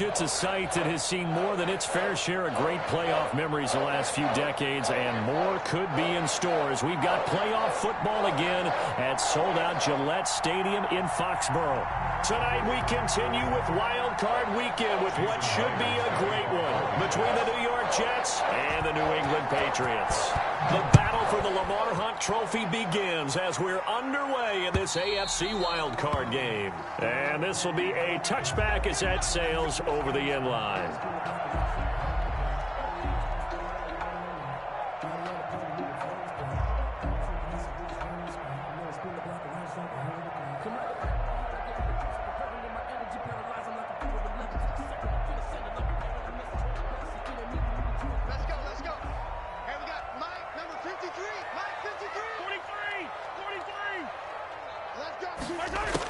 It's a site that has seen more than its fair share of great playoff memories the last few decades, and more could be in store as we've got playoff football again at sold-out Gillette Stadium in Foxborough. Tonight we continue with Wild Card Weekend with what should be a great one between the New York Jets and the New England Patriots. The battle for the Lamar Hunt Trophy begins as we're underway in this AFC Wild Card game. And this will be a touchback as that sails over the end line.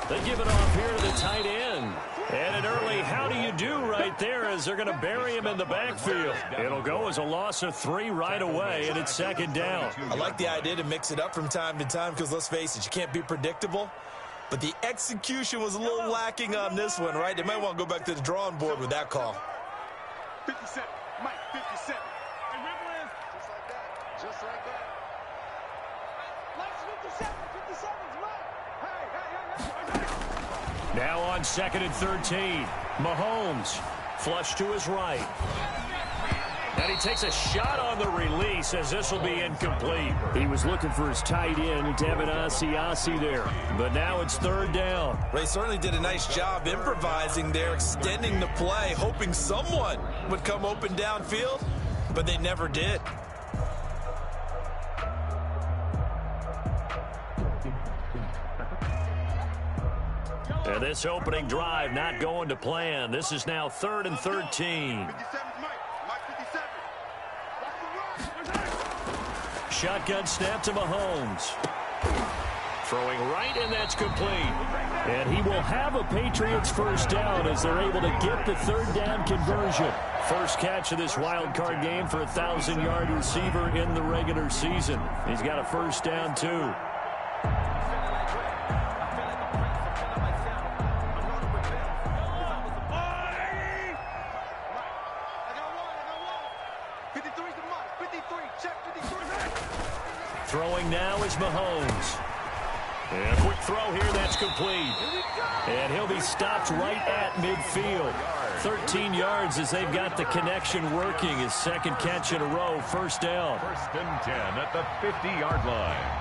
They give it off here to the tight end. And an early how do you do right there as they're going to bury him in the backfield. It'll go as a loss of 3 right away, and it's second down. I like the idea to mix it up from time to time because, let's face it, you can't be predictable. But the execution was a little lacking on this one, right? They might want to go back to the drawing board with that call. 57, Mike, 57. And Riverland, just like that, just like that. Mike's 57, 57's Mike. Now on 2nd and 13. Mahomes flush to his right. And he takes a shot on the release as this will be incomplete. He was looking for his tight end, Devin Asiasi there. But now it's 3rd down. Ray certainly did a nice job improvising there, extending the play, hoping someone would come open downfield, but they never did. And this opening drive not going to plan. This is now 3rd and 13. 57's Mike. Mike 57. Shotgun snap to Mahomes. Throwing right, and that's complete. And he will have a Patriots first down as they're able to get the 3rd down conversion. First catch of this wild card game for a 1,000-yard receiver in the regular season. He's got a first down, too. Throwing now is Mahomes. And a quick throw here, that's complete. And he'll be stopped right at midfield. 13 yards as they've got the connection working. His second catch in a row, first down. 1st and 10 at the 50-yard line.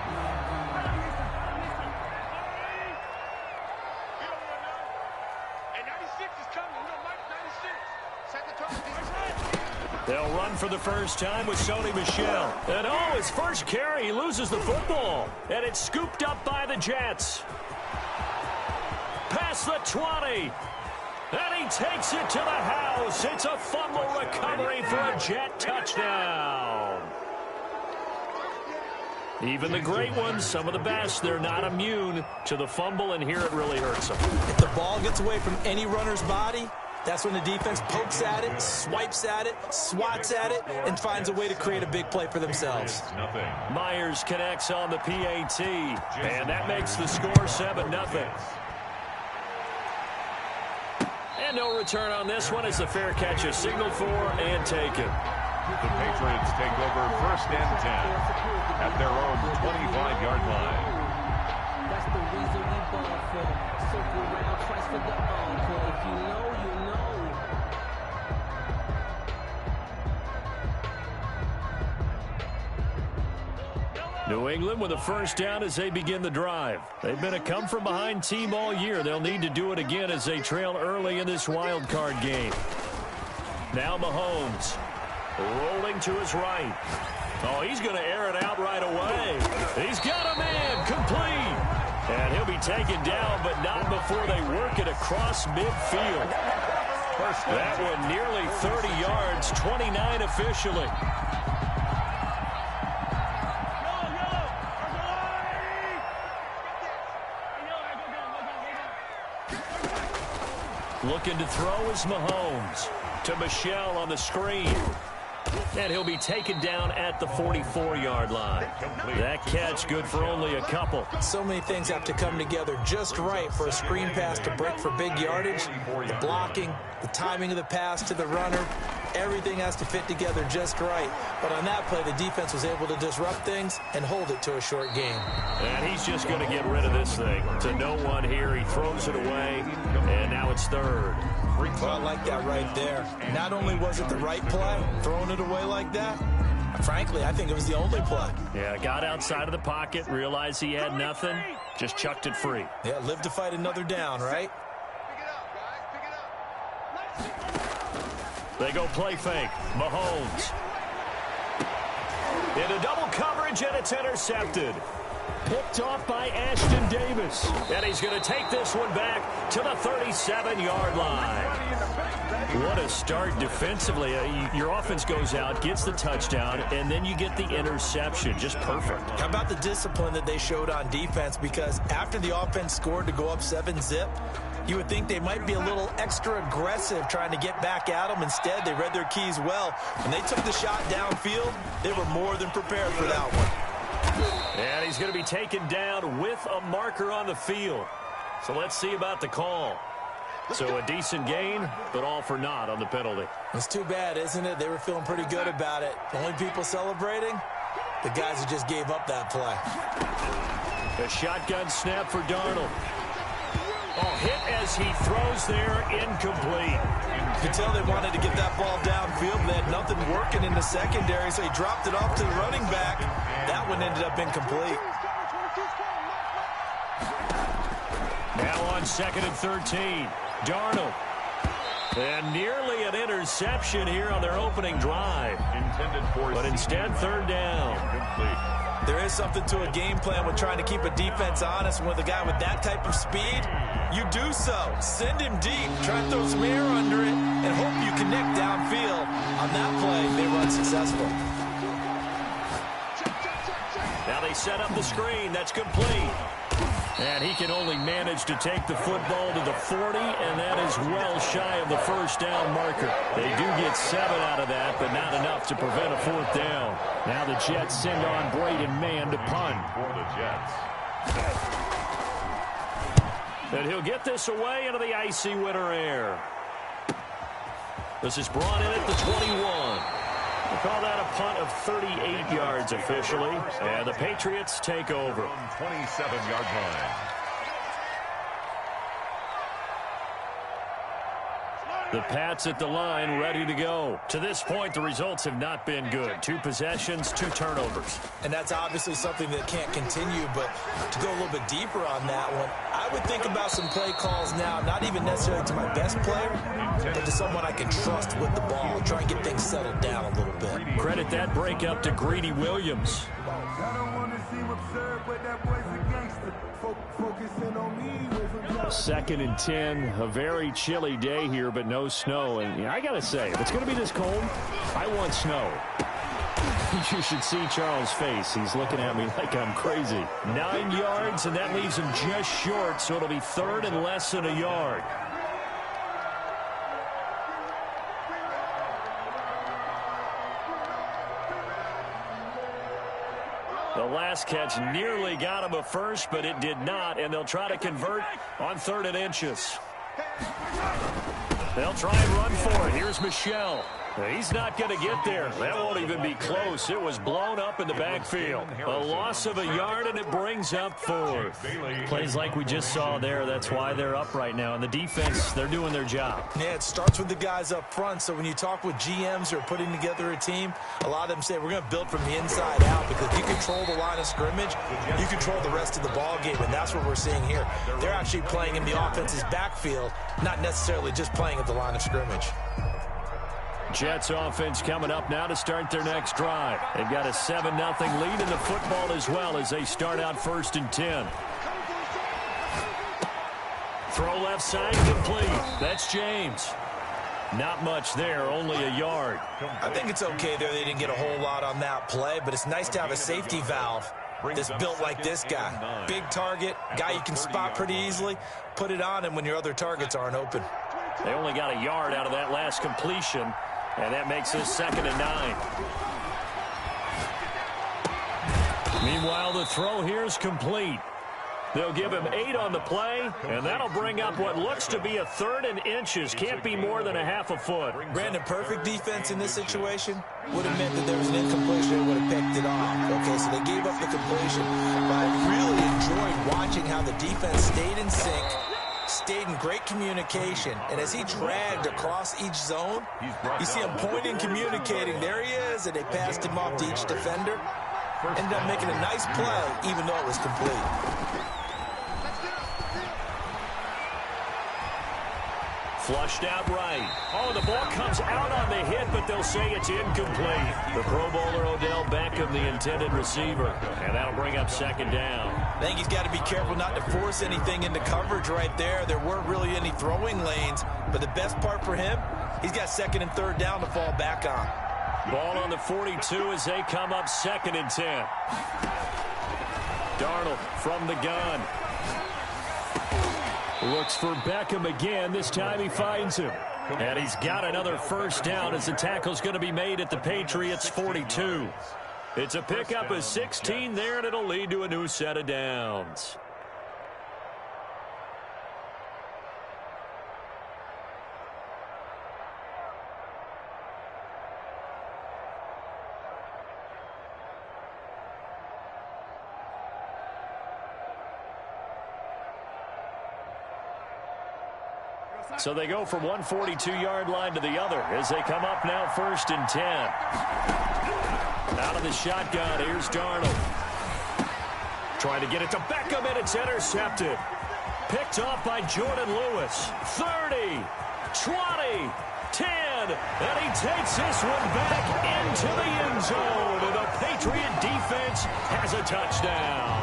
They'll run for the first time with Sony Michel. And oh, his first carry, he loses the football. And it's scooped up by the Jets. Past the 20. And he takes it to the house. It's a fumble recovery for a Jet touchdown. Even the great ones, some of the best, they're not immune to the fumble, and here it really hurts them. If the ball gets away from any runner's body, that's when the defense pokes at it, swipes at it, swats at it, and finds a way to create a big play for themselves. Myers connects on the PAT, and that makes the score 7-0. And no return on this one as the fair catch is signaled for and taken. The Patriots take over 1st and 10 at their own 25-yard line. That's the reason we ball for. Circle around twice for the encore. If you know, you know. New England with a first down as they begin the drive. They've been a come-from-behind team all year. They'll need to do it again as they trail early in this wild card game. Now Mahomes rolling to his right. Oh, he's going to air it out right away. He's got a man complete. And he'll be taken down, but not before they work it across midfield. That one nearly 30 yards, 29 officially. Looking to throw is Mahomes. To Michel on the screen. And he'll be taken down at the 44-yard line. That catch good for only a couple. So many things have to come together just right for a screen pass to break for big yardage. The blocking, the timing of the pass to the runner, everything has to fit together just right. But on that play, the defense was able to disrupt things and hold it to a short game. And he's just going to get rid of this thing. To no one here, he throws it away, and now it's third. Well, I like that right there. Not only was it the right play, throwing it away like that, frankly, I think it was the only play. Yeah, got outside of the pocket, realized he had nothing, just chucked it free. Yeah, live to fight another down, right? They go play fake. Mahomes. Into double coverage, and it's intercepted. Picked off by Ashton Davis. And he's going to take this one back to the 37-yard line. What a start defensively. Your offense goes out, gets the touchdown, and then you get the interception. Just perfect. How about the discipline that they showed on defense? Because after the offense scored to go up 7-zip, you would think they might be a little extra aggressive trying to get back at them. Instead, they read their keys well. When they took the shot downfield, they were more than prepared for that one. And he's going to be taken down with a marker on the field. So let's see about the call. So a decent gain, but all for naught on the penalty. It's too bad, isn't it? They were feeling pretty good about it. The only people celebrating, the guys who just gave up that play. A shotgun snap for Darnold. Oh, hit as he throws there, incomplete. You could tell they wanted to get that ball downfield. They had nothing working in the secondary, so he dropped it off to the running back. That one ended up incomplete. Now on 2nd and 13. Darnold. And nearly an interception here on their opening drive. But instead, third down. There is something to a game plan with trying to keep a defense honest. With a guy with that type of speed, you do so. Send him deep. Try to throw some air under it and hope you connect downfield. On that play, they run successful. Now they set up the screen. That's complete. And he can only manage to take the football to the 40, and that is well shy of the first down marker. They do get 7 out of that, but not enough to prevent a fourth down. Now the Jets send on Braden Mann to punt. For the Jets. And he'll get this away into the icy winter air. This is brought in at the 21. We call that a punt of 38 yards officially. And the Patriots take over. 27-yard line. The Pats at the line, ready to go. To this point, the results have not been good. 2 possessions, 2 turnovers. And that's obviously something that can't continue, but to go a little bit deeper on that one, I would think about some play calls now, not even necessarily to my best player, but to someone I can trust with the ball, try and get things settled down a little bit. Credit that breakup to Greedy Williams. I don't want to seem absurd, but that boy's a gangster. Focusing on me. 2nd and 10, a very chilly day here, but no snow. And I got to say, if it's going to be this cold, I want snow. You should see Charles' face. He's looking at me like I'm crazy. 9 yards, and that leaves him just short, so it'll be 3rd and less than a yard. The last catch nearly got him a first, but it did not, and they'll try to convert on 3rd and inches. They'll try and run for it. Here's Michel. He's not going to get there. That won't even be close. It was blown up in the backfield. A loss of a yard, and it brings up 4th. Plays like we just saw there. That's why they're up right now. And the defense, they're doing their job. Yeah, it starts with the guys up front. So when you talk with GMs who are putting together a team, a lot of them say we're going to build from the inside out, because you control the line of scrimmage, you control the rest of the ball game, and that's what we're seeing here. They're actually playing in the offense's backfield, not necessarily just playing at the line of scrimmage. Jets offense coming up now to start their next drive. They've got a 7-0 lead in the football as well as they start out 1st and 10. Throw left side, complete. That's James. Not much there, only a yard. I think it's okay there. They didn't get a whole lot on that play, but it's nice to have a safety valve that's built like this guy. Big target, guy you can spot pretty easily. Put it on him when your other targets aren't open. They only got a yard out of that last completion. And that makes this 2nd and 9. Meanwhile, the throw here is complete. They'll give him 8 on the play, and that'll bring up what looks to be a 3rd and inches. Can't be more than a half a foot. Brandon, perfect defense in this situation would have meant that there was an incompletion. They would have picked it off. Okay, so they gave up the completion. But I really enjoyed watching how the defense stayed in sync, stayed in great communication, and as he dragged across each zone, you see him pointing, communicating. There he is, and they passed him off to each defender. Ended up making a nice play, even though it was complete. Flushed out right. Oh, the ball comes out on the hit, but they'll say it's incomplete. The Pro Bowler Odell Beckham, the intended receiver. And that'll bring up 2nd down. I think he's got to be careful not to force anything into coverage right there. There weren't really any throwing lanes, but the best part for him, he's got 2nd and 3rd down to fall back on. Ball on the 42 as they come up 2nd and 10. Darnold from the gun. Looks for Beckham again. This time he finds him. And he's got another 1st down as the tackle's going to be made at the Patriots 42. It's a pickup of 16 there, and it'll lead to a new set of downs. So they go from one 42-yard line to the other as they come up now 1st and 10. Out of the shotgun, here's Darnold. Trying to get it to Beckham, and it's intercepted. Picked off by Jordan Lewis. 30, 20, 10, and he takes this one back into the end zone. And the Patriot defense has a touchdown.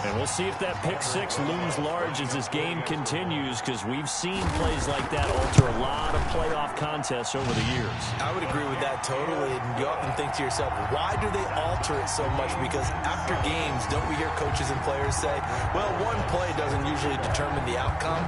And we'll see if that pick 6 looms large as this game continues, because we've seen plays like that alter a lot of playoff contests over the years. I would agree with that totally. And you often think to yourself, why do they alter it so much? Because after games, don't we hear coaches and players say, well, one play doesn't usually determine the outcome?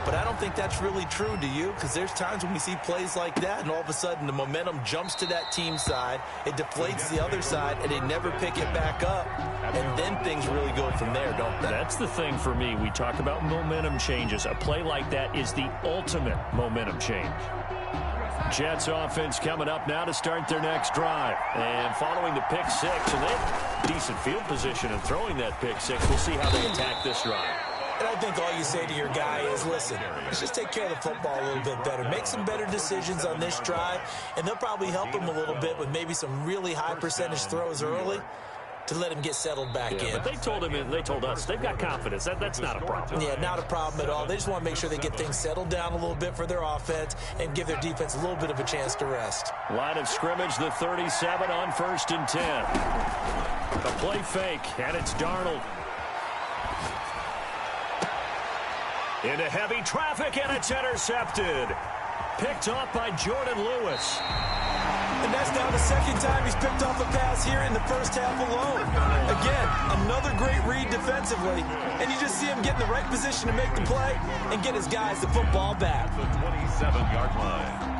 But I don't think that's really true, do you? Because there's times when we see plays like that, and all of a sudden the momentum jumps to that team side, it deflates the other side, and they never pick it back up. And then things really go from there, don't they? That's the thing for me. We talk about momentum changes. A play like that is the ultimate momentum change. Jets offense coming up now to start their next drive. And following the pick 6, and they have decent field position in throwing that pick 6. We'll see how they attack this drive. And I think all you say to your guy is, listen, let's just take care of the football a little bit better. Make some better decisions on this drive, and they'll probably help him a little bit with maybe some really high percentage throws early to let him get settled back in. But they told him, and they told us, they've got confidence. That's not a problem. Yeah, not a problem at all. They just want to make sure they get things settled down a little bit for their offense and give their defense a little bit of a chance to rest. Line of scrimmage, the 37 on 1st and 10. A play fake, and it's Darnold. Into heavy traffic, and it's intercepted. Picked off by Jordan Lewis. And that's now the 2nd time he's picked off a pass here in the first half alone. Again, another great read defensively. And you just see him get in the right position to make the play and get his guys the football back. The 27-yard line.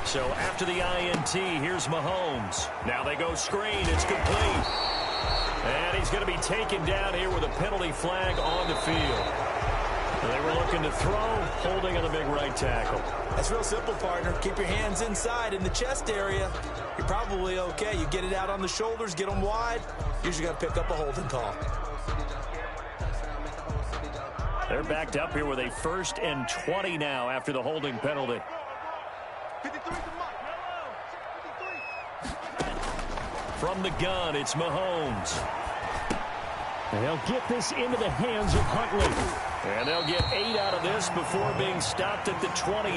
So after the INT, here's Mahomes. Now they go screen. It's complete. And he's going to be taken down here with a penalty flag on the field. And they were looking to throw, holding on the big right tackle. That's real simple, partner. Keep your hands inside in the chest area. You're probably okay. You get it out on the shoulders, get them wide. Usually got to pick up a holding call. They're backed up here with a 1st and 20 now after the holding penalty. 53 to Mike. 53. From the gun, it's Mahomes. And they'll get this into the hands of Huntley. And they'll get 8 out of this before being stopped at the 28.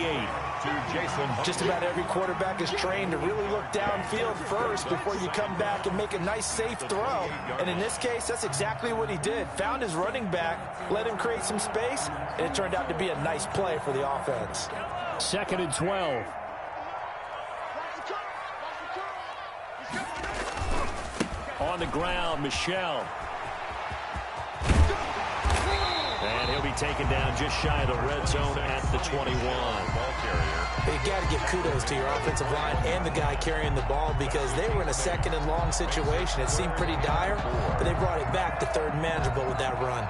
To Jason. Just about every quarterback is trained to really look downfield first before you come back and make a nice, safe throw. And in this case, that's exactly what he did. Found his running back, let him create some space, and it turned out to be a nice play for the offense. 2nd and 12. On the ground, Michelle. taken down just shy of the red zone at the 21. Ball carrier. You got to give kudos to your offensive line and the guy carrying the ball because they were in a second and long situation. It seemed pretty dire, but they brought it back to third and manageable with that run.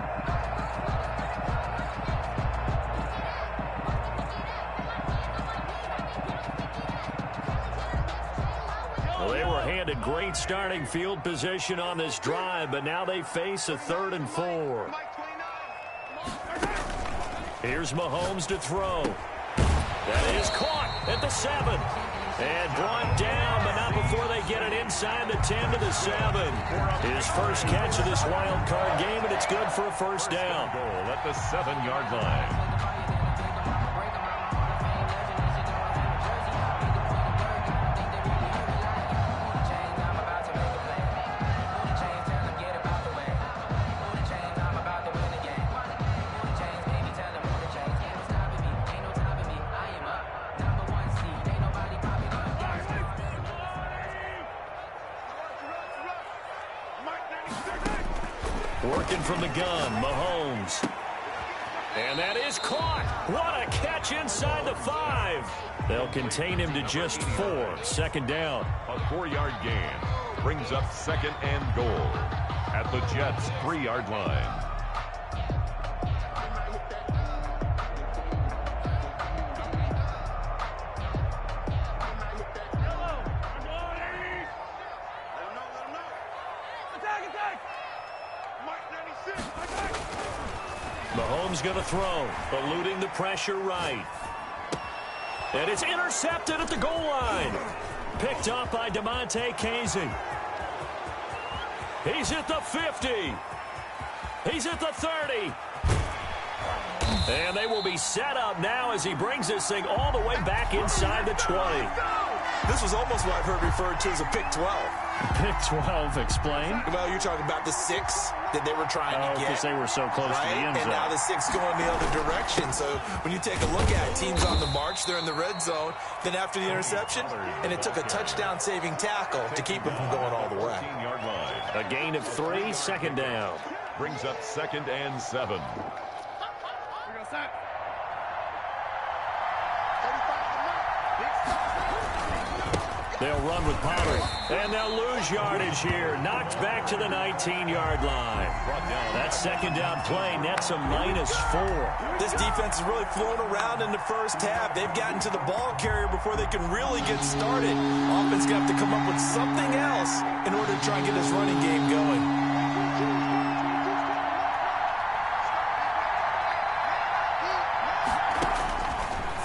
Well, they were handed great starting field position on this drive, but now they face a 3rd and 4. Here's Mahomes to throw. That is caught at the 7. And brought down, but not before they get it inside the 10 to the 7. His first catch of this wild card game, and it's good for a first down. Goal at the 7-yard line. Working from the gun, Mahomes. And that is caught. What a catch inside the 5. They'll contain him to just 4. Second down. A 4-yard gain brings up 2nd and goal at the Jets' 3-yard line. Mahomes going to throw, eluding the pressure right. And it's intercepted at the goal line. Picked up by DeMonte Casey. He's at the 50. He's at the 30. And they will be set up now as he brings this thing all the way back inside the 20. This was almost what I've heard referred to as a pick 12. Pick 12, explain. Well, you're talking about the 6 that they were trying to get. Because they were so close to the end zone. And now the 6 going the other direction. So when you take a look at it, teams on the march, they're in the red zone. Then after the interception, and it took a touchdown-saving tackle to keep them from going all the way. 14-yard line. A gain of 3, second down. Brings up 2nd and 7. They'll run with Pollard, and they'll lose yardage here. Knocked back to the 19-yard line. That second down play nets a -4. This defense is really flown around in the first half. They've gotten to the ball carrier before they can really get started. Offense got to come up with something else in order to try and get this running game going.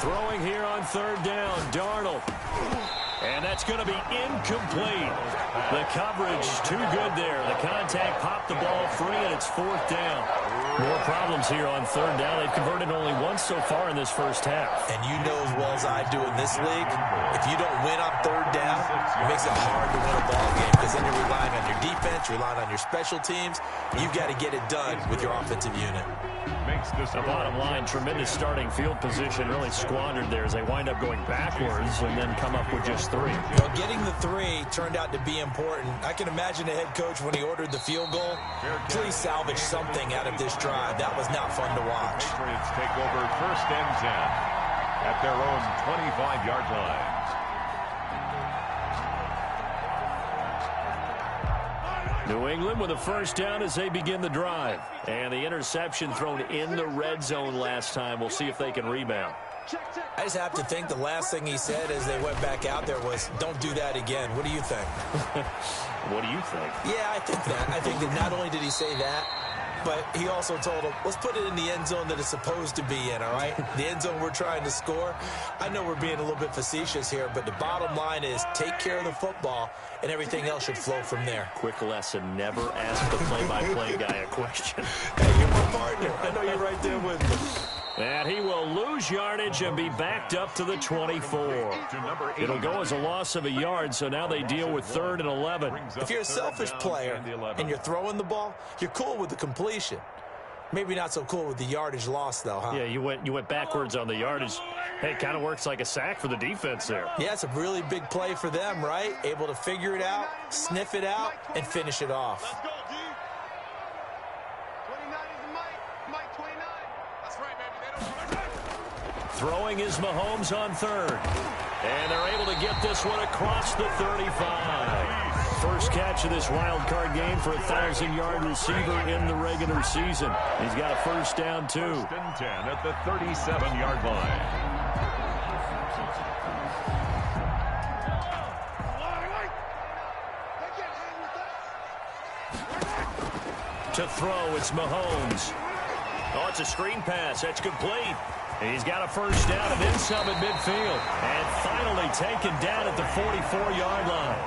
Throwing here on 3rd down, Darnold. And that's going to be incomplete. The coverage too good there. The contact popped the ball free, and it's 4th down. More problems here on 3rd down. They've converted only once so far in this first half. And you know as well as I do in this league, if you don't win on 3rd down, it makes it hard to win a ball game because then you're relying on your defense, you're relying on your special teams. You've got to get it done with your offensive unit. The bottom line, tremendous starting field position, really squandered there as they wind up going backwards and then come up with just 3. Well, getting the 3 turned out to be important. I can imagine the head coach when he ordered the field goal. Please salvage something out of this drive. That was not fun to watch. Patriots take over 1st and 10 at their own 25-yard line. New England with a first down as they begin the drive. And the interception thrown in the red zone last time. We'll see if they can rebound. I just have to think the last thing he said as they went back out there was, don't do that again. What do you think? What do you think? Yeah, I think that. I think that not only did he say that, but he also told him, let's put it in the end zone that it's supposed to be in, all right? The end zone we're trying to score. I know we're being a little bit facetious here, but the bottom line is take care of the football, and everything else should flow from there. Quick lesson, never ask the play-by-play guy a question. Hey, you're my partner. I know you're right there with me. And he will lose yardage and be backed up to the 24. It'll go as a loss of a yard, so now they deal with 3rd and 11. If you're a selfish player and you're throwing the ball, you're cool with the completion. Maybe not so cool with the yardage loss, though, huh? Yeah, you went backwards on the yardage. Hey, it kind of works like a sack for the defense there. Yeah, it's a really big play for them, right? Able to figure it out, sniff it out, and finish it off. Let's go, D. 29 is Mike. Mike 29. Throwing is Mahomes on third. And they're able to get this one across the 35. First catch of this wild card game for a 1,000-yard receiver in the regular season. He's got a first down, too. First and 10 at the 37-yard line. To throw, it's Mahomes. Oh, it's a screen pass. That's complete. He's got a first down and then some at midfield. And finally taken down at the 44-yard line.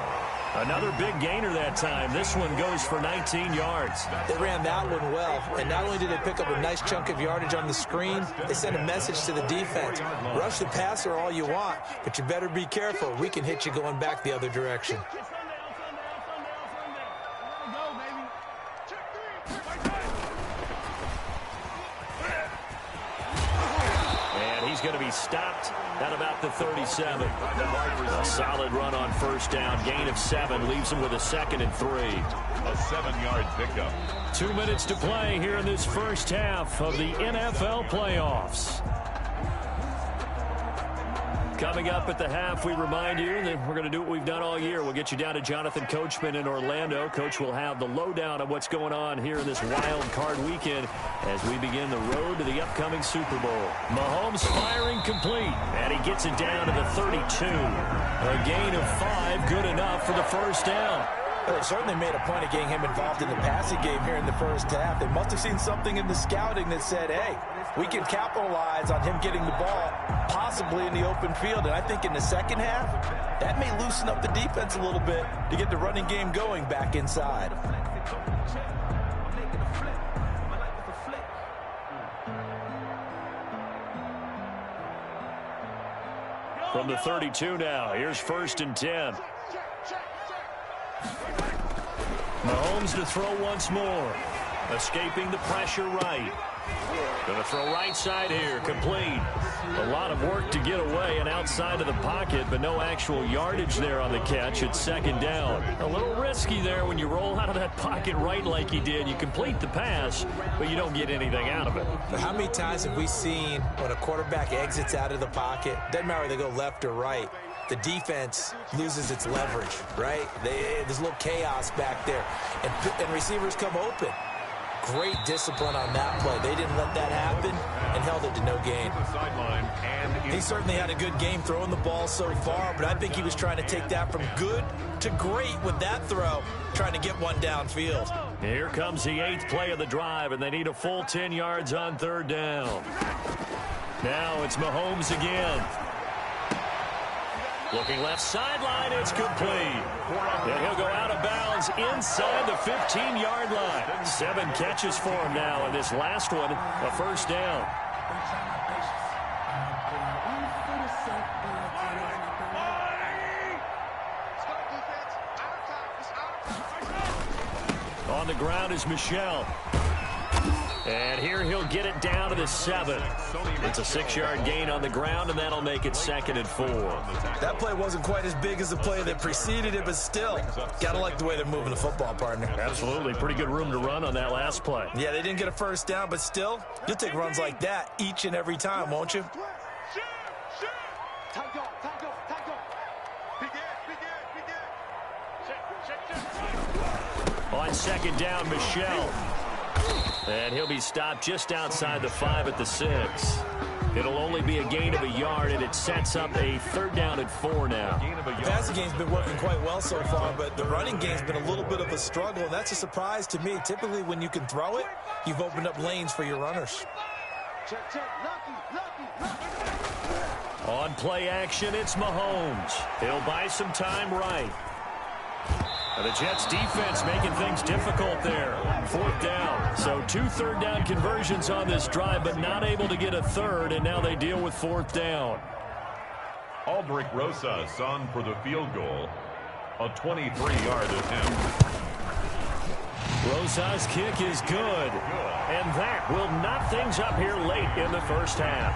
Another big gainer that time. This one goes for 19 yards. They ran that one well. And not only did they pick up a nice chunk of yardage on the screen, they sent a message to the defense. Rush the passer all you want, but you better be careful. We can hit you going back the other direction. Going to be stopped at about the 37. A solid run on first down. Gain of 7 leaves him with a 2nd and 3. A 7-yard pickup. 2 minutes to play here in this first half of the NFL playoffs. Coming up at the half, we remind you that we're going to do what we've done all year. We'll get you down to Jonathan Coachman in Orlando. Coach will have the lowdown of what's going on here in this wild card weekend as we begin the road to the upcoming Super Bowl. Mahomes firing complete, and he gets it down to the 32. A gain of 5, good enough for the first down. Well, they certainly made a point of getting him involved in the passing game here in the first half. They must have seen something in the scouting that said, hey, we can capitalize on him getting the ball possibly in the open field. And I think in the second half, that may loosen up the defense a little bit to get the running game going back inside. From the 32 now, here's 1st and 10. Mahomes to throw once more. Escaping the pressure right. Going to throw right side here. Complete. A lot of work to get away and outside of the pocket, but no actual yardage there on the catch. It's 2nd down. A little risky there when you roll out of that pocket right like he did. You complete the pass, but you don't get anything out of it. But how many times have we seen when a quarterback exits out of the pocket, doesn't matter whether they go left or right, the defense loses its leverage, right? There's a little chaos back there, and receivers come open. Great discipline on that play. They didn't let that happen and held it to no gain. He certainly had a good game throwing the ball so far, but I think he was trying to take that from good to great with that throw, trying to get one downfield. Here comes the 8th play of the drive, and they need a full 10 yards on 3rd down. Now it's Mahomes again. Looking left sideline, it's complete. And he'll go out of bounds inside the 15-yard line. 7 catches for him now, and this last one, a first down. On the ground is Michel. And here he'll get it down to the 7. It's a 6-yard gain on the ground, and that'll make it 2nd and 4. That play wasn't quite as big as the play that preceded it, but still, got to like the way they're moving the football, partner. Absolutely. Pretty good room to run on that last play. Yeah, they didn't get a first down, but still, you'll take runs like that each and every time, won't you? On 2nd down, Michel. And he'll be stopped just outside the 5 at the 6. It'll only be a gain of a yard, and it sets up a 3rd down and 4 now. The passing game's been working quite well so far, but the running game's been a little bit of a struggle, and that's a surprise to me. Typically, when you can throw it, you've opened up lanes for your runners. On play action, it's Mahomes. He'll buy some time right. And the Jets defense making things difficult there. 4th down. So 2 3rd down conversions on this drive, but not able to get a 3rd, and now they deal with 4th down. Aldrich Rosas on for the field goal. A 23-yard attempt. Rosas' kick is good. And that will knock things up here late in the first half.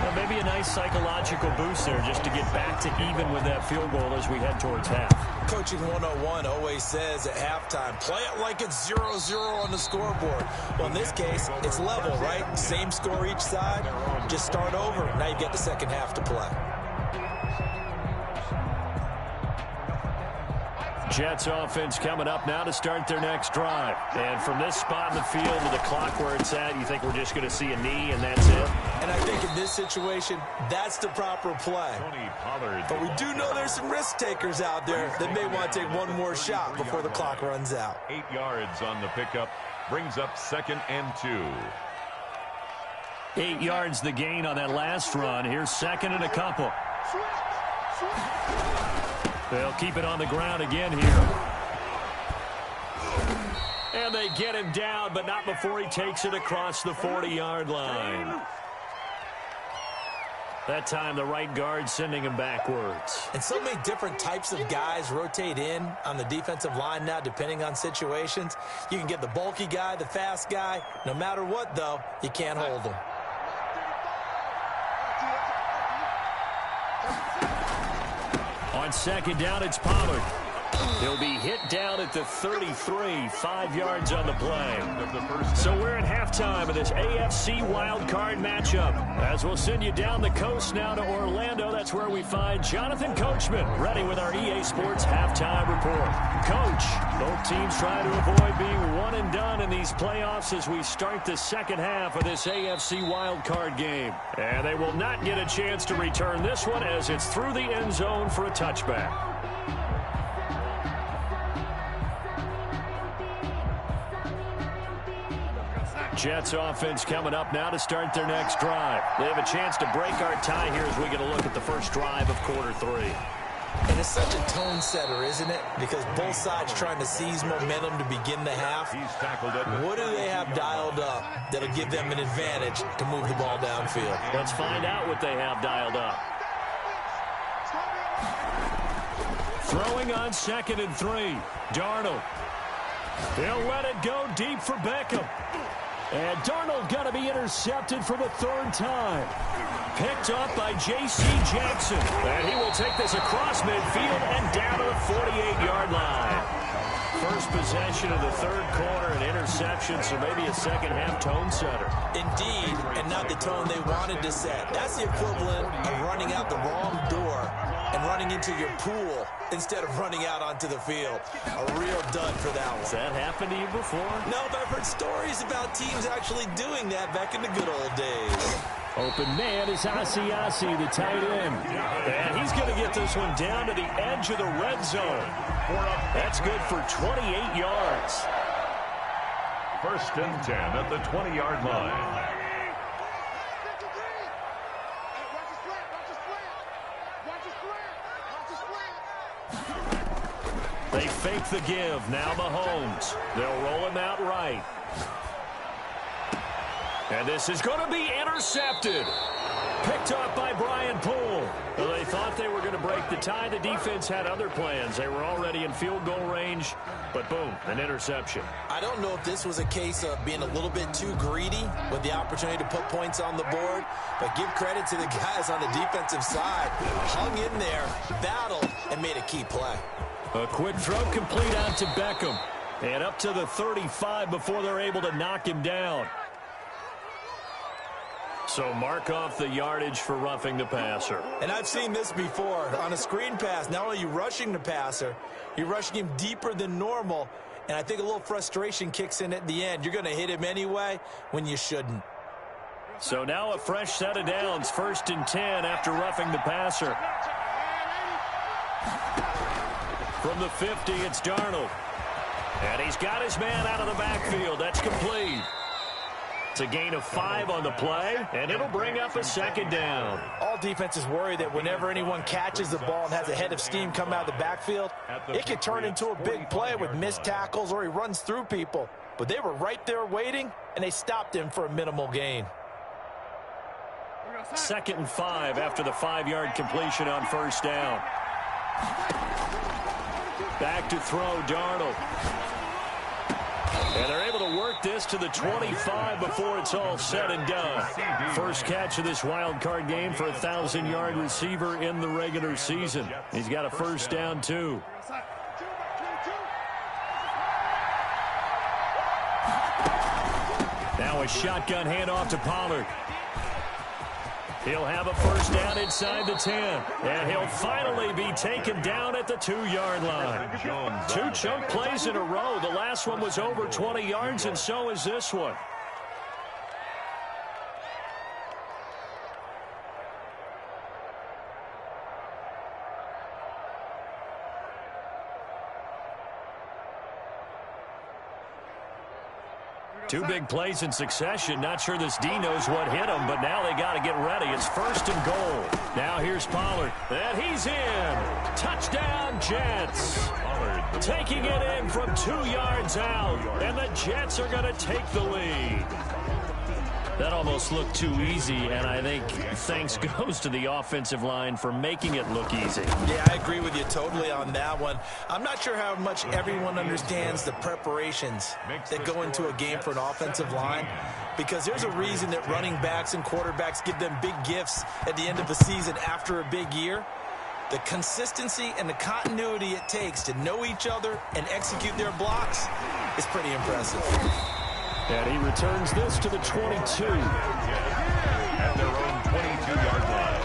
Well, maybe a nice psychological boost there just to get back to even with that field goal as we head towards half. Coaching 101 always says at halftime, play it like it's 0-0 on the scoreboard. Well, in this case, it's level, right? Same score each side. Just start over. Now you get the second half to play. Jets offense coming up now to start their next drive. And from this spot in the field to the clock where it's at, you think we're just going to see a knee and that's it? And I think in this situation, that's the proper play. But we do know there's some risk takers out there that may want to take one more shot before the clock runs out. 8 yards on the pickup, brings up 2nd and 2. 8 yards the gain on that last run. Here's 2nd and a couple. They'll keep it on the ground again here. And they get him down, but not before he takes it across the 40-yard line. That time, the right guard sending him backwards. And so many different types of guys rotate in on the defensive line now, depending on situations. You can get the bulky guy, the fast guy. No matter what, though, you can't hold him. On 2nd down, it's Pollard. He'll be hit down at the 33, 5 yards on the play. So we're at halftime of this AFC wildcard matchup. As we'll send you down the coast now to Orlando, that's where we find Jonathan Coachman, ready with our EA Sports halftime report. Coach, both teams try to avoid being one and done in these playoffs as we start the second half of this AFC wildcard game. And they will not get a chance to return this one as it's through the end zone for a touchback. Jets offense coming up now to start their next drive. They have a chance to break our tie here as we get a look at the first drive of quarter 3. And it's such a tone setter, isn't it? Because both sides trying to seize momentum to begin the half. What do they have dialed up that'll give them an advantage to move the ball downfield? Let's find out what they have dialed up. Throwing on 2nd and 3. Darnold. They'll let it go deep for Beckham. And Darnold got to be intercepted for the 3rd time. Picked up by J.C. Jackson. And he will take this across midfield and down to the 48-yard line. First possession of the 3rd quarter, an interception, so maybe a second-half tone setter. Indeed, and not the tone they wanted to set. That's the equivalent of running out the wrong door and running into your pool instead of running out onto the field. A real dud for that one. Has that happened to you before? No, but I've heard stories about teams actually doing that back in the good old days. Open man is Asiasi, the tight end. And he's going to get this one down to the edge of the red zone. That's good for 28 yards. 1st and 10 at the 20-yard line. They fake the give. Now Mahomes. They'll roll him out right. And this is going to be intercepted. Picked up by Brian Poole. Well, they thought they were going to break the tie. The defense had other plans. They were already in field goal range. But boom, an interception. I don't know if this was a case of being a little bit too greedy with the opportunity to put points on the board. But give credit to the guys on the defensive side. Hung in there, battled, and made a key play. A quick throw complete out to Beckham. And up to the 35 before they're able to knock him down. So mark off the yardage for roughing the passer. And I've seen this before. On a screen pass, not only are you rushing the passer, you're rushing him deeper than normal. And I think a little frustration kicks in at the end. You're going to hit him anyway when you shouldn't. So now a fresh set of downs. 1st and 10 after roughing the passer. From the 50, it's Darnold. And he's got his man out of the backfield. That's complete. It's a gain of 5 on the play, and it'll bring up a 2nd down. All defenses worry that whenever anyone catches the ball and has a head of steam come out of the backfield, it could turn into a big play with missed tackles or he runs through people. But they were right there waiting, and they stopped him for a minimal gain. 2nd and 5 after the 5-yard completion on 1st down. Back to throw, Darnold. And they're able to work this to the 25 before it's all said and done. First catch of this wild card game for a 1,000-yard receiver in the regular season. He's got a 1st down, too. Now a shotgun handoff to Pollard. He'll have a first down inside the 10. And he'll finally be taken down at the 2-yard line. 2 chunk plays in a row. The last one was over 20 yards, and so is this one. Two big plays in succession. Not sure this D knows what hit him, but now they got to get ready. It's 1st and goal. Now here's Pollard. And he's in. Touchdown, Jets. Pollard taking it in from 2 yards out. And the Jets are going to take the lead. That almost looked too easy, and I think thanks goes to the offensive line for making it look easy. Yeah, I agree with you totally on that one. I'm not sure how much everyone understands the preparations that go into a game for an offensive line, because there's a reason that running backs and quarterbacks give them big gifts at the end of the season after a big year. The consistency and the continuity it takes to know each other and execute their blocks is pretty impressive. And he returns this to the 22. At their own 22-yard line.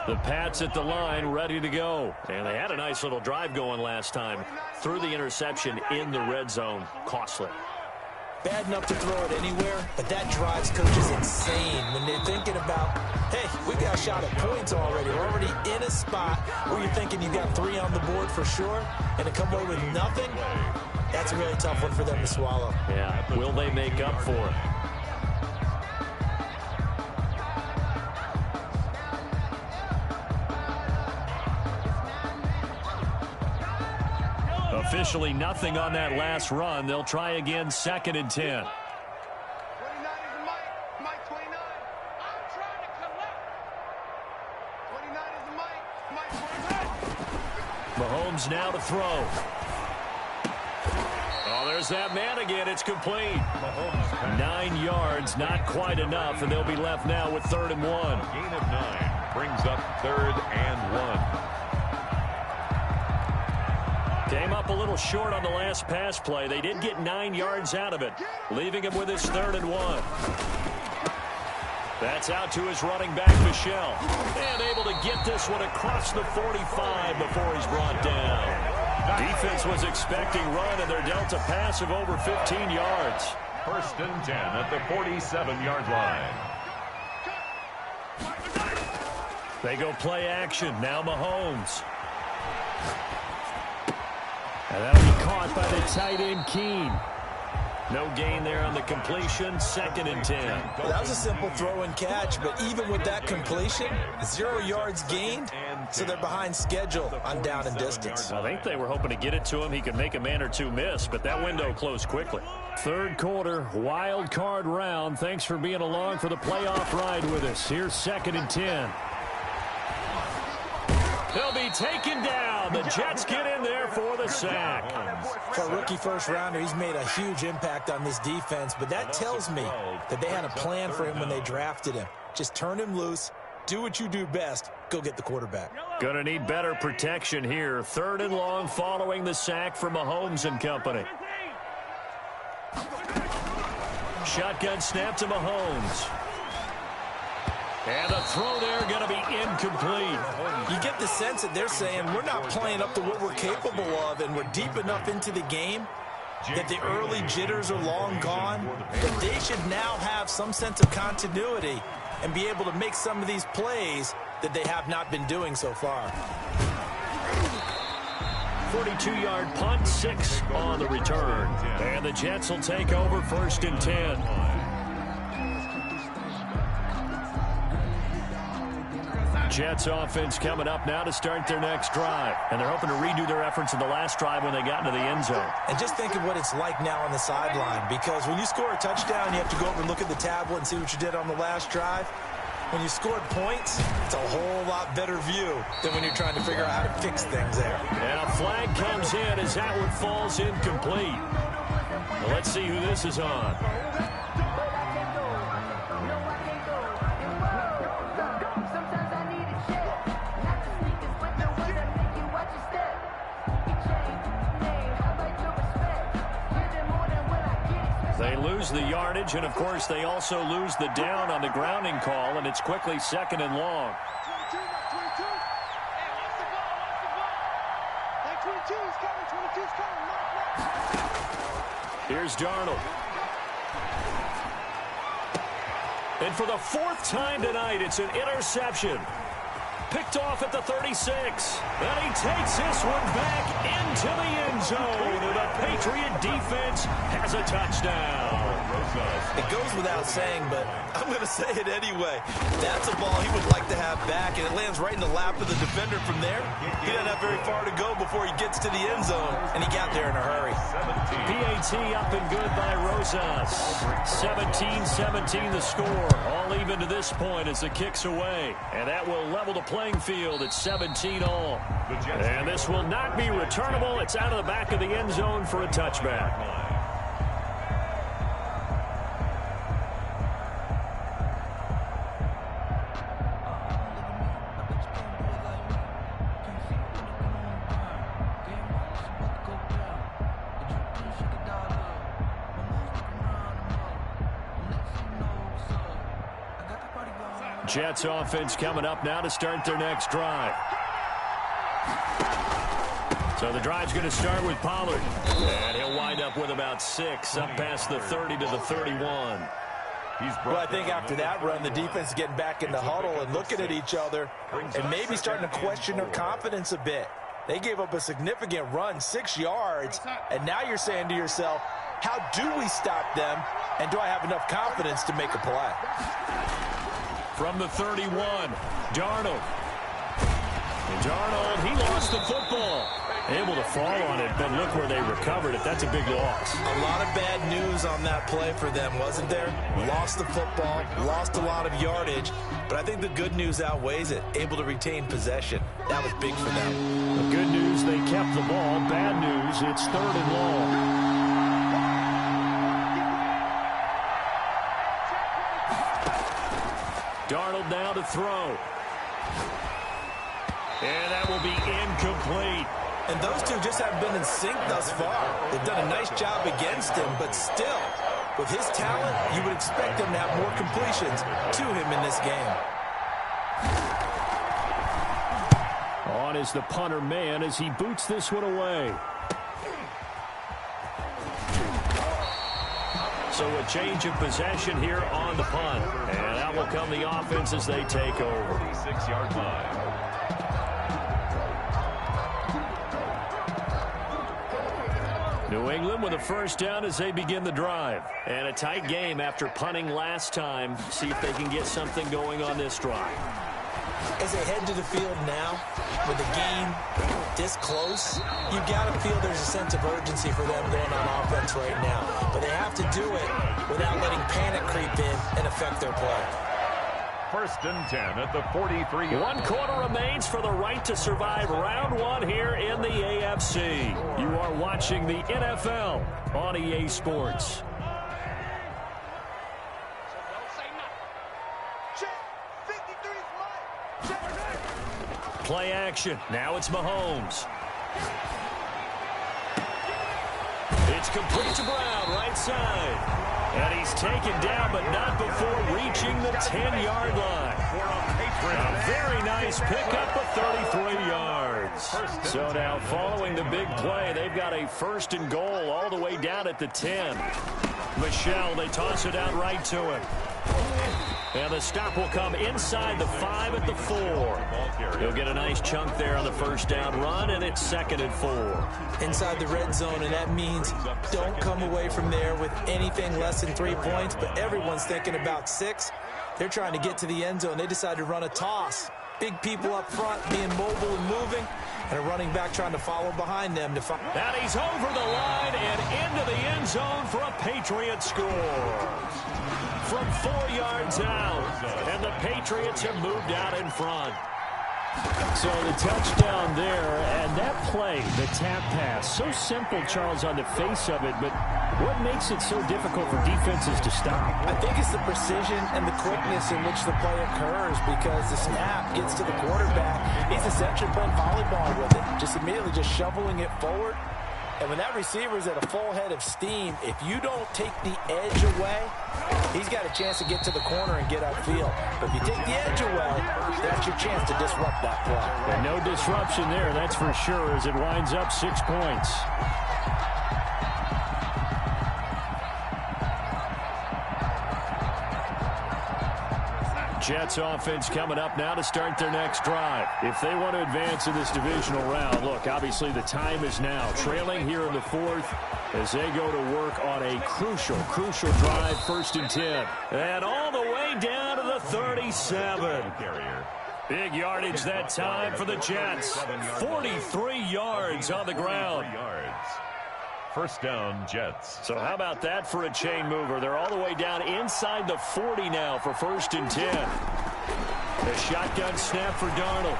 The Pats at the line, ready to go. And they had a nice little drive going last time. Threw the interception in the red zone. Costly. Bad enough to throw it anywhere, but that drives coaches insane when they're thinking about, hey, we got a shot at points already. We're already in a spot where you're thinking you got 3 on the board for sure, and to come away with nothing, that's a really tough one for them to swallow. Yeah, will they make up for it? Officially nothing on that last run. They'll try again, 2nd and 10. 29 is Mike 29. I'm trying to collect. 29 is Mike 29. Mahomes now to throw. Oh, there's that man again. It's complete. 9 yards, not quite enough, and they'll be left now with 3rd and 1. Gain of 9 brings up 3rd and 1. Came up a little short on the last pass play. They did get 9 yards out of it, leaving him with his 3rd and 1. That's out to his running back, Michel. And able to get this one across the 45 before he's brought down. Defense was expecting run, and they're dealt a pass of over 15 yards. 1st and 10 at the 47-yard line. They go play action. Now Mahomes. And that'll be caught by the tight end, Keene. No gain there on the completion. 2nd and 10. Well, that was a simple throw and catch, but even with that completion, 0 yards gained, so they're behind schedule on down and distance. I think they were hoping to get it to him. He could make a man or two miss, but that window closed quickly. 3rd quarter, wild card round. Thanks for being along for the playoff ride with us. Here's 2nd and 10. They'll be taken down. The Jets get in there for the sack. For a rookie first-rounder, he's made a huge impact on this defense, but that tells me that they had a plan for him when they drafted him. Just turn him loose, do what you do best, go get the quarterback. Gonna need better protection here. 3rd and long following the sack for Mahomes and company. Shotgun snap to Mahomes. And the throw there going to be incomplete. You get the sense that they're saying we're not playing up to what we're capable of, and we're deep enough into the game that the early jitters are long gone, that they should now have some sense of continuity and be able to make some of these plays that they have not been doing so far. 42-yard punt, 6 on the return. And the Jets will take over 1st and 10. Jets offense coming up now to start their next drive. And they're hoping to redo their efforts in the last drive when they got into the end zone. And just think of what it's like now on the sideline, because when you score a touchdown, you have to go over and look at the tablet and see what you did on the last drive. When you scored points, it's a whole lot better view than when you're trying to figure out how to fix things there. And a flag comes in as that one falls incomplete. Well, let's see who this is on. They lose the yardage, and, of course, they also lose the down on the grounding call, and it's quickly 2nd and long. 22, not 22. Hey, watch the ball, watch the ball. Like 22's coming, 22's coming. Here's Darnold. And for the 4th time tonight, it's an interception. Picked off at the 36. And he takes this one back into the end zone. And the Patriot defense has a touchdown. It goes without saying, but I'm going to say it anyway. That's a ball he would like to have back, and it lands right in the lap of the defender from there. He doesn't have very far to go before he gets to the end zone, and he got there in a hurry. PAT up and good by Rosas. 17-17 the score. All even to this point as the kick's away. And that will level the playing field at 17-all. And this will not be returnable. It's out of the back of the end zone for a touchback. Jets offense coming up now to start their next drive. So the drive's going to start with Pollard. And he'll wind up with about 6 up past the 30 to the 31. Well, I think after that run, the defense is getting back in the huddle and looking at each other and maybe starting to question their confidence a bit. They gave up a significant run, 6 yards, and now you're saying to yourself, how do we stop them, and do I have enough confidence to make a play? From the 31, Darnold. And Darnold, he lost the football. Able to fall on it, but look where they recovered it. That's a big loss. A lot of bad news on that play for them, wasn't there? Lost the football, lost a lot of yardage, but I think the good news outweighs it. Able to retain possession. That was big for them. The good news, they kept the ball. Bad news, it's 3rd and long. Darnold now to throw. And that will be incomplete. And those two just haven't been in sync thus far. They've done a nice job against him, but still, with his talent, you would expect him to have more completions to him in this game. On is the punter man as he boots this one away. So a change of possession here on the punt. And that will come the offense as they take over. 6-yard line. New England with a first down as they begin the drive. And a tight game after punting last time. See if they can get something going on this drive. As they head to the field now, with the game this close, you got to feel there's a sense of urgency for them going on offense right now. But they have to do it without letting panic creep in and affect their play. 1st and 10 at the 43. 1 quarter remains for the right to survive round 1 here in the AFC. You are watching the NFL on EA Sports. Play action. Now it's Mahomes. It's complete to Brown, right side. And he's taken down, but not before reaching the 10-yard line. A very nice pickup of 33 yards. So now following the big play, they've got a 1st and goal all the way down at the 10. Michelle, they toss it out right to him. And the stop will come inside the 5 at the 4. He'll get a nice chunk there on the 1st down run, and it's 2nd and 4. Inside the red zone, and that means don't come away from there with anything less than 3 points, but everyone's thinking about 6. They're trying to get to the end zone. They decide to run a toss. Big people up front being mobile and moving, and a running back trying to follow behind them. And he's over the line and into the end zone for a Patriot score. From 4 yards out, and the Patriots have moved out in front. So the touchdown there, and that play, the tap pass, so simple, Charles, on the face of it, but what makes it so difficult for defenses to stop? I think it's the precision and the quickness in which the play occurs, because the snap gets to the quarterback. He's essentially playing volleyball with it, just immediately just shoveling it forward. And when that receiver's at a full head of steam, if you don't take the edge away, he's got a chance to get to the corner and get upfield. But if you take the edge away, that's your chance to disrupt that play. And no disruption there, that's for sure, as it winds up 6 points. Jets offense coming up now to start their next drive. If they want to advance in this divisional round, look, obviously the time is now. Trailing here in the 4th as they go to work on a crucial drive, 1st and 10. And all the way down to the 37. Big yardage that time for the Jets. 43 yards on the ground. 1st down, Jets. So how about that for a chain mover? They're all the way down inside the 40 now for 1st and 10. A shotgun snap for Darnold.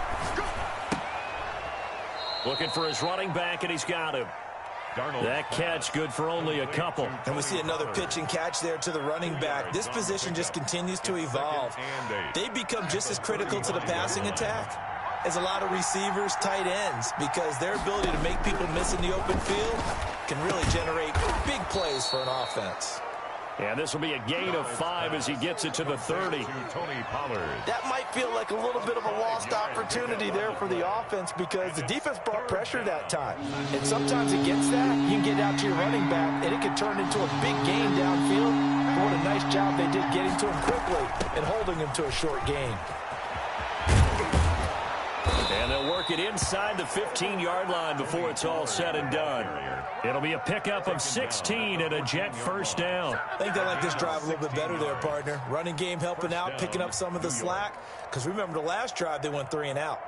Looking for his running back, and he's got him. That catch good for only a couple. And we see another pitch and catch there to the running back. This position just continues to evolve. They become just as critical to the passing attack as a lot of receivers, tight ends, because their ability to make people miss in the open field can really generate big plays for an offense. And this will be a gain of 5 as he gets it to the 30. That might feel like a little bit of a lost opportunity there for the offense because the defense brought pressure that time. And sometimes against that, you can get out to your running back, and it can turn into a big gain downfield. But what a nice job they did getting to him quickly and holding him to a short gain. And they'll work it inside the 15-yard line before it's all said and done. It'll be a pickup of 16 and a Jet 1st down. I think they like this drive a little bit better there, partner. Running game helping out, picking up some of the slack. Because remember, the last drive, they went 3 and out.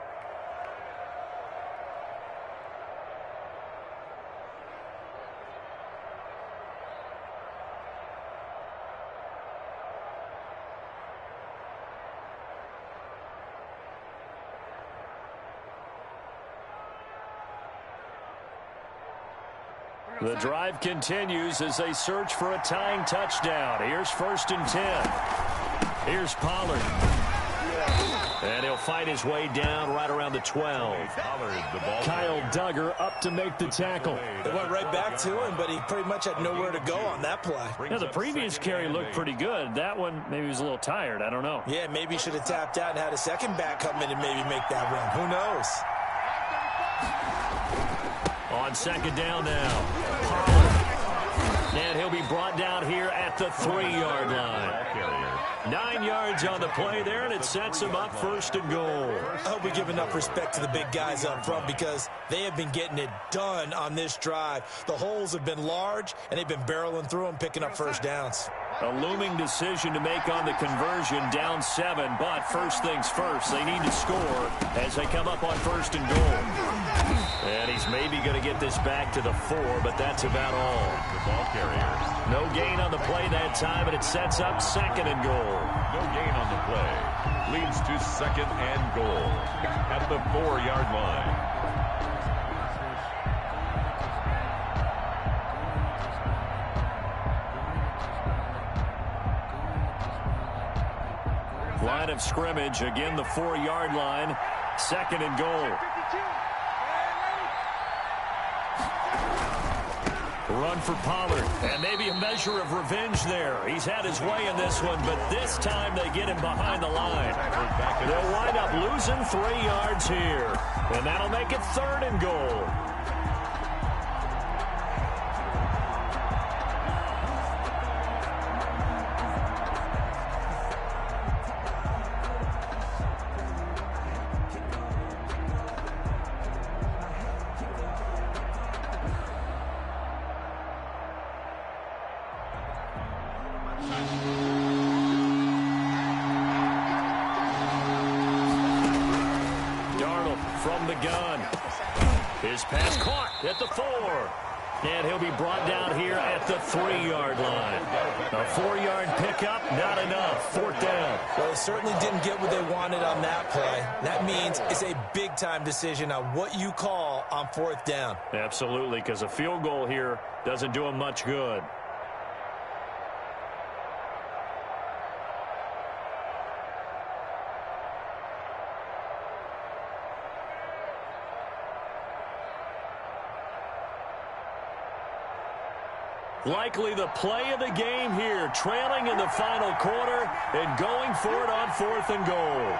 The drive continues as they search for a tying touchdown. Here's 1st and 10. Here's Pollard. And he'll fight his way down right around the 12. Kyle Duggar up to make the tackle. They went right back to him, but he pretty much had nowhere to go on that play. Yeah, the previous carry looked pretty good. That one, maybe he was a little tired. I don't know. Yeah, maybe he should have tapped out and had a second back come in and maybe make that run. Who knows? On 2nd down now. Pollard. And he'll be brought down here at the 3-yard line. 9 yards on the play there, and it sets him up 1st and goal. I hope we give enough respect to the big guys up front because they have been getting it done on this drive. The holes have been large, and they've been barreling through them, picking up 1st downs. A looming decision to make on the conversion, down 7, but first things first, they need to score as they come up on 1st and goal. And he's maybe going to get this back to the 4, but that's about all. The ball carrier. No gain on the play that time, and it sets up 2nd and goal. No gain on the play. Leads to 2nd and goal at the 4-yard line. Line of scrimmage, again the 4-yard line, 2nd and goal. Run for Pollard, and maybe a measure of revenge there. He's had his way in this one, but this time they get him behind the line. They'll wind up losing 3 yards here, and that'll make it 3rd and goal. Darnold from the gun. His pass caught at the 4. And he'll be brought down here at the 3-yard line. A 4-yard pickup, not enough. 4th down. Well, they certainly didn't get what they wanted on that play. That means it's a big-time decision on what you call on 4th down. Absolutely, because a field goal here doesn't do him much good. Likely the play of the game here, trailing in the final quarter and going for it on 4th and goal.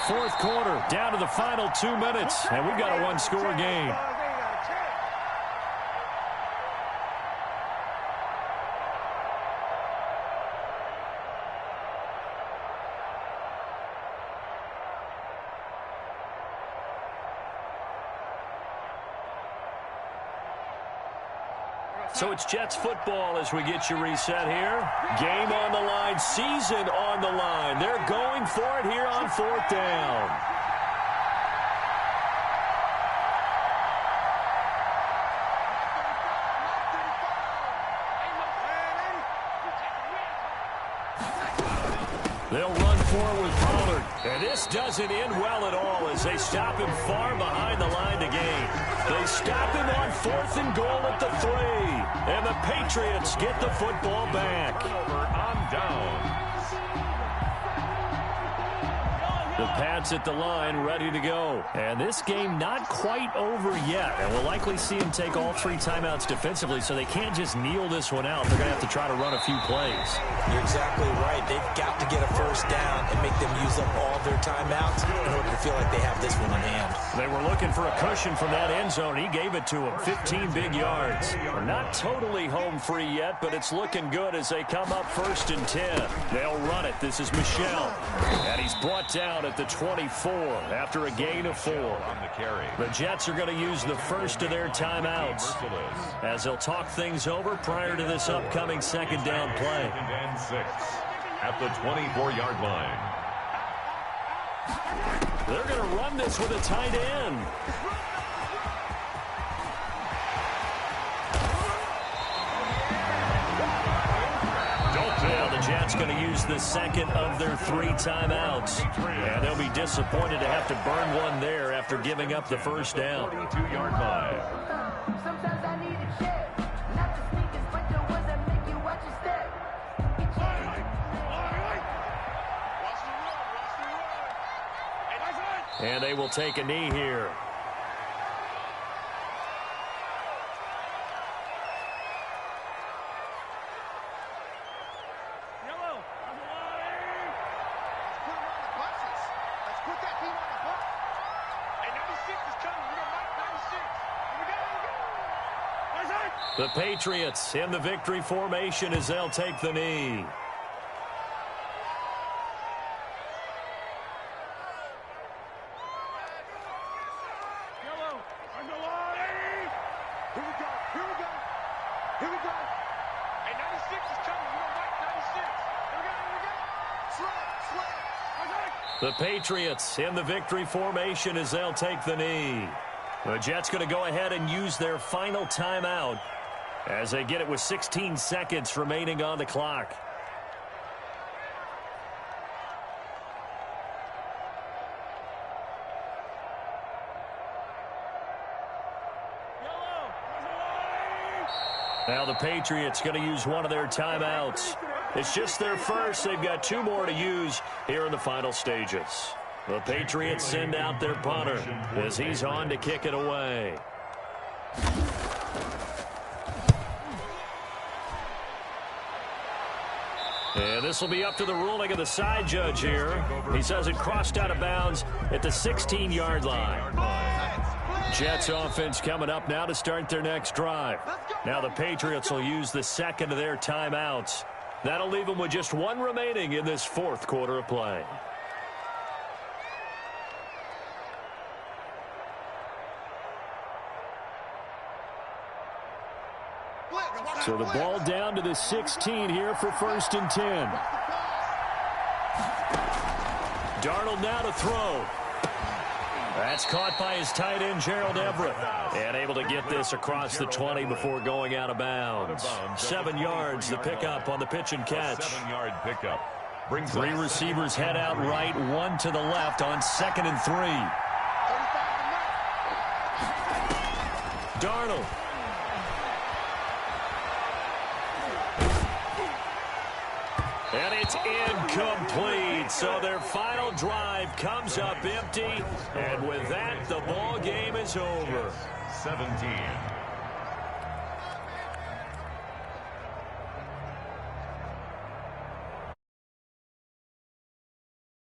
Fourth quarter, down to the final 2 minutes, and we've got a one-score game. So it's Jets football as we get you reset here. Game on the line, season on the line. They're going for it here on 4th down. They'll run forward with Pollard. And this doesn't end well at all as they stop him far behind the line to gain. They stop him on 4th and goal at the 3. And the Patriots get the football back. Turnover on down. The Pats at the line, ready to go. And this game not quite over yet. And we'll likely see them take all 3 timeouts defensively, so they can't just kneel this one out. They're going to have to try to run a few plays. You're exactly right. They've got to get a first down and make them use up all their timeouts in order to feel like they have this one in hand. They were looking for a cushion from that end zone. He gave it to them, 15 big yards. We're not totally home free yet, but it's looking good as they come up 1st and 10. They'll run it. This is Michel. And he's brought down at the 24 after a gain of 4. On the carry. The Jets are going to use the first of their timeouts as they'll talk things over prior to this upcoming 2nd down play. 2nd and 6 at the 24-yard line. They're going to run this with a tight end. Now the Jets going to use the 2nd of their 3 timeouts. And they'll be disappointed to have to burn one there after giving up the 1st down. 42-yard line. Sometimes I need a check, not the sneakers, but the ones that make you watch your step. And they will take a knee here. The Patriots in the victory formation as they'll take the knee. The Patriots in the victory formation as they'll take the knee. The Jets going to go ahead and use their final timeout as they get it with 16 seconds remaining on the clock. Now the Patriots going to use one of their timeouts. It's just their first. They've got 2 more to use here in the final stages. The Patriots send out their punter as he's on to kick it away. And this will be up to the ruling of the side judge here. He says it crossed out of bounds at the 16-yard line. Jets offense coming up now to start their next drive. Now the Patriots will use the 2nd of their timeouts. That'll leave them with just 1 remaining in this 4th quarter of play. So the ball down to the 16 here for 1st and 10. Darnold now to throw. That's caught by his tight end, Gerald Everett. And able to get this across the 20 before going out of bounds. 7 yards, the pickup on the pitch and catch. 7-yard pickup. 3 receivers head out right, 1 to the left on 2nd and 3. Darnold. And it's incomplete. So their final drive comes up empty. And with that, the ball game is over. 17.